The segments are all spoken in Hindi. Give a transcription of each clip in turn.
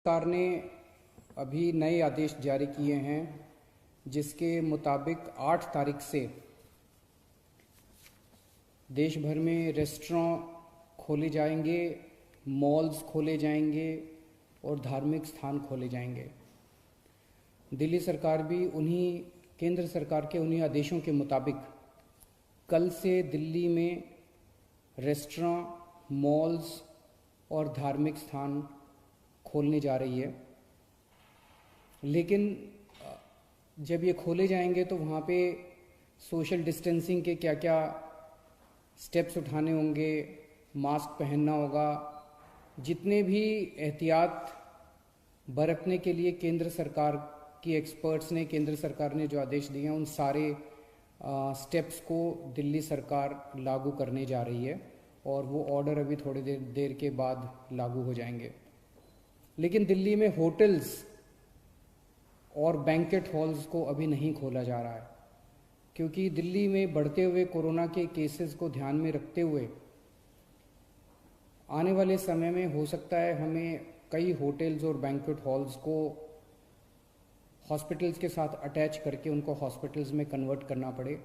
सरकार ने अभी नए आदेश जारी किए हैं जिसके मुताबिक 8 तारीख से देश भर में रेस्टोरेंट खोले जाएंगे, मॉल्स खोले जाएंगे और धार्मिक स्थान खोले जाएंगे। दिल्ली सरकार भी केंद्र सरकार के उन्हीं आदेशों के मुताबिक कल से दिल्ली में रेस्टोरेंट, मॉल्स और धार्मिक स्थान खोलने जा रही है। लेकिन जब ये खोले जाएंगे तो वहाँ पे सोशल डिस्टेंसिंग के क्या क्या स्टेप्स उठाने होंगे, मास्क पहनना होगा, जितने भी एहतियात बरतने के लिए केंद्र सरकार की एक्सपर्ट्स ने, केंद्र सरकार ने जो आदेश दिए हैं उन सारे स्टेप्स को दिल्ली सरकार लागू करने जा रही है और वो ऑर्डर अभी थोड़ी देर के बाद लागू हो जाएंगे। लेकिन दिल्ली में होटल्स और बैंकेट हॉल्स को अभी नहीं खोला जा रहा है क्योंकि दिल्ली में बढ़ते हुए कोरोना के केसेस को ध्यान में रखते हुए आने वाले समय में हो सकता है हमें कई होटल्स और बैंकेट हॉल्स को हॉस्पिटल्स के साथ अटैच करके उनको हॉस्पिटल्स में कन्वर्ट करना पड़े।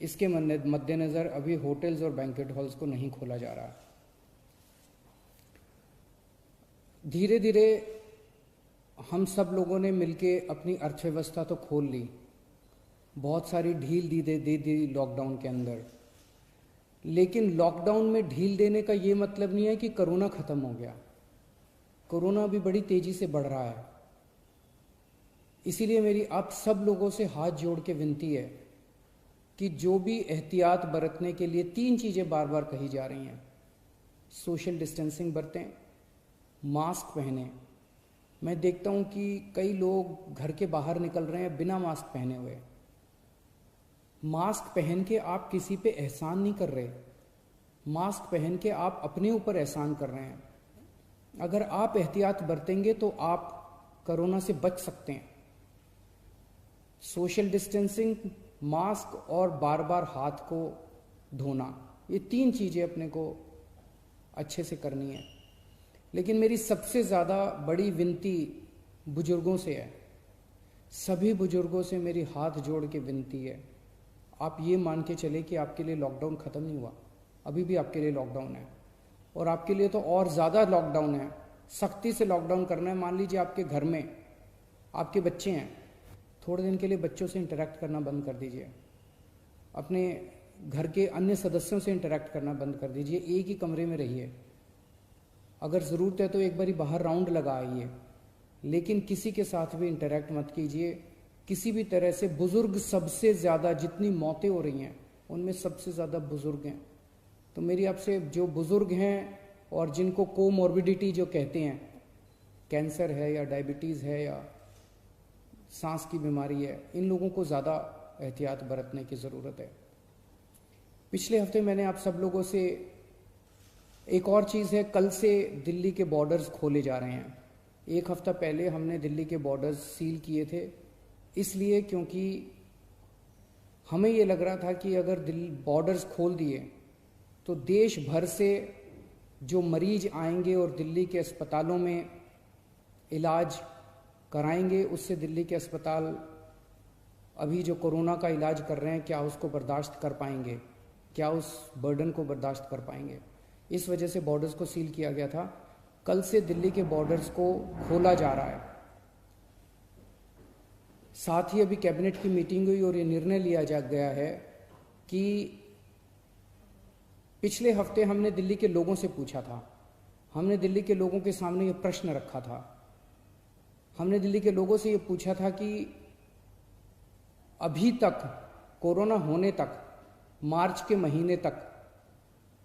इसके मद्देनज़र अभी होटल्स और बैंकेट हॉल्स को नहीं खोला जा रहा। धीरे धीरे हम सब लोगों ने मिलके अपनी अर्थव्यवस्था तो खोल ली, बहुत सारी ढील दे दी लॉकडाउन के अंदर। लेकिन लॉकडाउन में ढील देने का ये मतलब नहीं है कि कोरोना ख़त्म हो गया। कोरोना भी बड़ी तेज़ी से बढ़ रहा है। इसीलिए मेरी आप सब लोगों से हाथ जोड़ के विनती है कि जो भी एहतियात बरतने के लिए 3 चीज़ें बार बार कही जा रही हैं, सोशल डिस्टेंसिंग बरतें, मास्क पहने। मैं देखता हूँ कि कई लोग घर के बाहर निकल रहे हैं बिना मास्क पहने हुए। मास्क पहन के आप किसी पे एहसान नहीं कर रहे, मास्क पहन के आप अपने ऊपर एहसान कर रहे हैं। अगर आप एहतियात बरतेंगे तो आप कोरोना से बच सकते हैं। सोशल डिस्टेंसिंग, मास्क और बार बार हाथ को धोना, ये 3 चीज़ें अपने को अच्छे से करनी है। लेकिन मेरी सबसे ज़्यादा बड़ी विनती बुजुर्गों से है। सभी बुजुर्गों से मेरी हाथ जोड़ के विनती है, आप ये मान के चले कि आपके लिए लॉकडाउन ख़त्म नहीं हुआ, अभी भी आपके लिए लॉकडाउन है और आपके लिए तो और ज़्यादा लॉकडाउन है। सख्ती से लॉकडाउन करना है। मान लीजिए आपके घर में आपके बच्चे हैं, थोड़े दिन के लिए बच्चों से इंटरेक्ट करना बंद कर दीजिए, अपने घर के अन्य सदस्यों से इंटरेक्ट करना बंद कर दीजिए, एक ही कमरे में रहिए। अगर ज़रूरत है तो एक बारी बाहर राउंड लगा आइए, लेकिन किसी के साथ भी इंटरेक्ट मत कीजिए किसी भी तरह से। बुज़ुर्ग सबसे ज़्यादा, जितनी मौतें हो रही हैं उनमें सबसे ज़्यादा बुज़ुर्ग हैं। तो मेरी आपसे, जो बुज़ुर्ग हैं और जिनको कोमॉर्बिडिटी जो कहते हैं, कैंसर है या डायबिटीज़ है या सांस की बीमारी है, इन लोगों को ज़्यादा एहतियात बरतने की ज़रूरत है। पिछले हफ्ते मैंने आप सब लोगों से एक और चीज़ है, कल से दिल्ली के बॉर्डर्स खोले जा रहे हैं। 1 हफ्ता पहले हमने दिल्ली के बॉर्डर्स सील किए थे, इसलिए क्योंकि हमें ये लग रहा था कि अगर बॉर्डर्स खोल दिए तो देश भर से जो मरीज आएंगे और दिल्ली के अस्पतालों में इलाज कराएंगे, उससे दिल्ली के अस्पताल अभी जो कोरोना का इलाज कर रहे हैं, क्या उसको बर्दाश्त कर पाएंगे, क्या उस बर्डन को बर्दाश्त कर पाएंगे। इस वजह से बॉर्डर्स को सील किया गया था। कल से दिल्ली के बॉर्डर्स को खोला जा रहा है। साथ ही अभी कैबिनेट की मीटिंग हुई और ये निर्णय लिया जा गया है कि पिछले हफ्ते हमने दिल्ली के लोगों से पूछा था, हमने दिल्ली के लोगों के सामने ये प्रश्न रखा था, हमने दिल्ली के लोगों से ये पूछा था कि अभी तक कोरोना होने तक, मार्च के महीने तक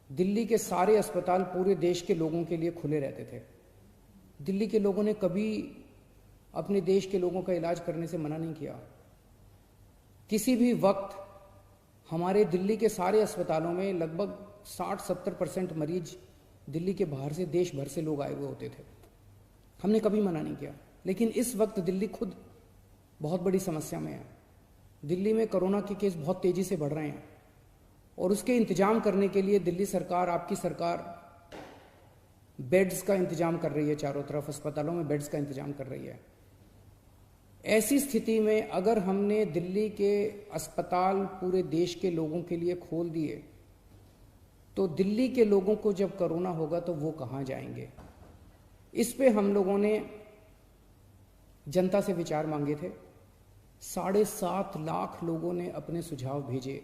दिल्ली के सारे अस्पताल पूरे देश के लोगों के लिए खुले रहते थे। दिल्ली के लोगों ने कभी अपने देश के लोगों का इलाज करने से मना नहीं किया। किसी भी वक्त हमारे दिल्ली के सारे अस्पतालों में लगभग 60-70% मरीज दिल्ली के बाहर से, देश भर से लोग आए हुए होते थे। हमने कभी मना नहीं किया। लेकिन इस वक्त दिल्ली खुद बहुत बड़ी समस्या में है। दिल्ली में कोरोना के केस बहुत तेज़ी से बढ़ रहे हैं और उसके इंतजाम करने के लिए दिल्ली सरकार, आपकी सरकार बेड्स का इंतजाम कर रही है, चारों तरफ अस्पतालों में बेड्स का इंतजाम कर रही है। ऐसी स्थिति में अगर हमने दिल्ली के अस्पताल पूरे देश के लोगों के लिए खोल दिए तो दिल्ली के लोगों को जब कोरोना होगा तो वो कहाँ जाएंगे? इस पे हम लोगों ने जनता से विचार मांगे थे। 7.5 लाख लोगों ने अपने सुझाव भेजे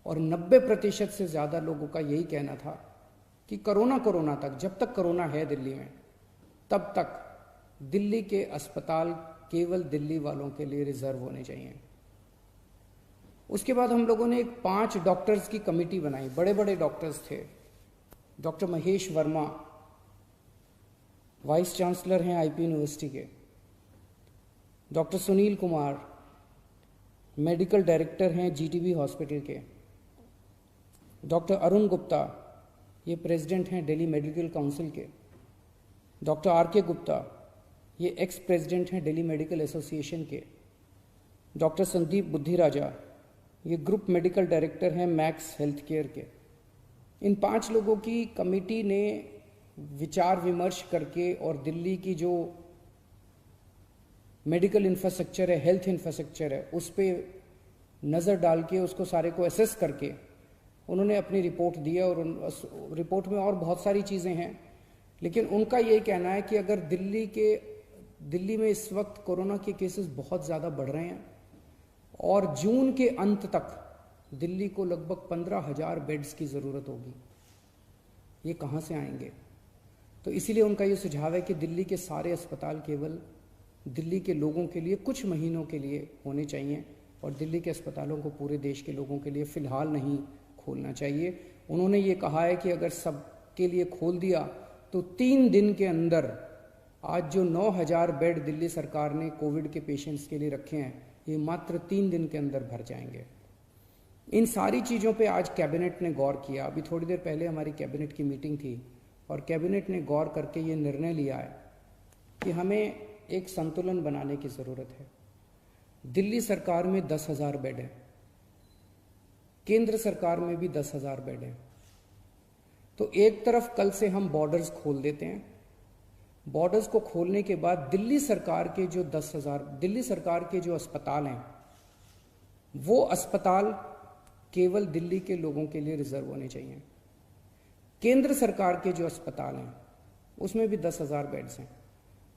और 90% से ज़्यादा लोगों का यही कहना था कि कोरोना तक, जब तक कोरोना है दिल्ली में, तब तक दिल्ली के अस्पताल केवल दिल्ली वालों के लिए रिजर्व होने चाहिए। उसके बाद हम लोगों ने एक 5 डॉक्टर्स की कमेटी बनाई, बड़े बड़े डॉक्टर्स थे। Doctor Mahesh Verma vice chancellor हैं आईपी यूनिवर्सिटी के, doctor Sunil Kumar medical director हैं जीटीबी हॉस्पिटल के, डॉक्टर अरुण गुप्ता ये प्रेसिडेंट हैं दिल्ली मेडिकल काउंसिल के, डॉक्टर आर.के. गुप्ता ये एक्स प्रेसिडेंट हैं दिल्ली मेडिकल एसोसिएशन के, डॉक्टर संदीप बुद्धिराजा ये ग्रुप मेडिकल डायरेक्टर हैं मैक्स हेल्थ केयर के। इन 5 लोगों की कमेटी ने विचार विमर्श करके और दिल्ली की जो मेडिकल इंफ्रास्ट्रक्चर है, हेल्थ इंफ्रास्ट्रक्चर है, उस पर नज़र डाल के उसको सारे को एसेस करके उन्होंने अपनी रिपोर्ट दी है। और रिपोर्ट में और बहुत सारी चीज़ें हैं, लेकिन उनका ये कहना है कि अगर दिल्ली में इस वक्त कोरोना के केसेस बहुत ज़्यादा बढ़ रहे हैं और जून के अंत तक दिल्ली को लगभग 15,000 बेड्स की ज़रूरत होगी। ये कहाँ से आएंगे? तो इसीलिए उनका ये सुझाव है कि दिल्ली के सारे अस्पताल केवल दिल्ली के लोगों के लिए कुछ महीनों के लिए होने चाहिए और दिल्ली के अस्पतालों को पूरे देश के लोगों के लिए फ़िलहाल नहीं खोलना चाहिए। उन्होंने ये कहा है कि अगर सबके लिए खोल दिया तो 3 दिन के अंदर आज जो 9,000 बेड दिल्ली सरकार ने कोविड के पेशेंट्स के लिए रखे हैं, ये मात्र 3 दिन के अंदर भर जाएंगे। इन सारी चीज़ों पे आज कैबिनेट ने गौर किया। अभी थोड़ी देर पहले हमारी कैबिनेट की मीटिंग थी और कैबिनेट ने गौर करके ये निर्णय लिया है कि हमें एक संतुलन बनाने की ज़रूरत है। दिल्ली सरकार में 10,000 बेड है, केंद्र सरकार में भी 10,000 बेड है। तो एक तरफ कल से हम बॉर्डर्स खोल देते हैं। बॉर्डर्स को खोलने के बाद दिल्ली सरकार के जो 10,000 दिल्ली सरकार के जो अस्पताल हैं, वो अस्पताल केवल दिल्ली के लोगों के लिए रिजर्व होने चाहिए। केंद्र सरकार के जो अस्पताल हैं उसमें भी 10,000 बेड्स हैं,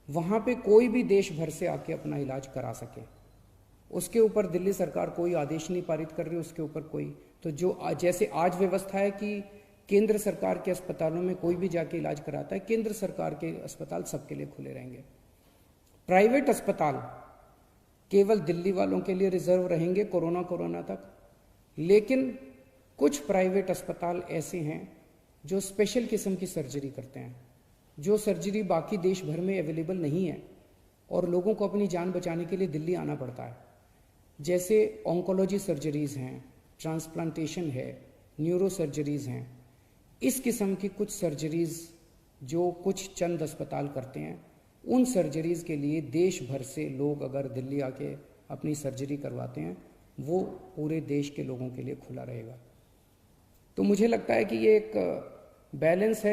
वहाँ पे कोई भी देश भर से आके अपना इलाज करा सके। उसके ऊपर दिल्ली सरकार कोई आदेश नहीं पारित कर रही, उसके ऊपर कोई तो जो जैसे आज व्यवस्था है कि केंद्र सरकार के अस्पतालों में कोई भी जाके इलाज कराता है, केंद्र सरकार के अस्पताल सबके लिए खुले रहेंगे। प्राइवेट अस्पताल केवल दिल्ली वालों के लिए रिजर्व रहेंगे कोरोना तक। लेकिन कुछ प्राइवेट अस्पताल ऐसे हैं जो स्पेशल किस्म की सर्जरी करते हैं, जो सर्जरी बाकी देश भर में अवेलेबल नहीं है और लोगों को अपनी जान बचाने के लिए दिल्ली आना पड़ता है। जैसे ऑन्कोलॉजी सर्जरीज हैं, ट्रांसप्लांटेशन है, न्यूरो सर्जरीज हैं। इस किस्म की कुछ सर्जरीज जो कुछ चंद अस्पताल करते हैं, उन सर्जरीज के लिए देश भर से लोग अगर दिल्ली आके अपनी सर्जरी करवाते हैं, वो पूरे देश के लोगों के लिए खुला रहेगा। तो मुझे लगता है कि ये एक बैलेंस है।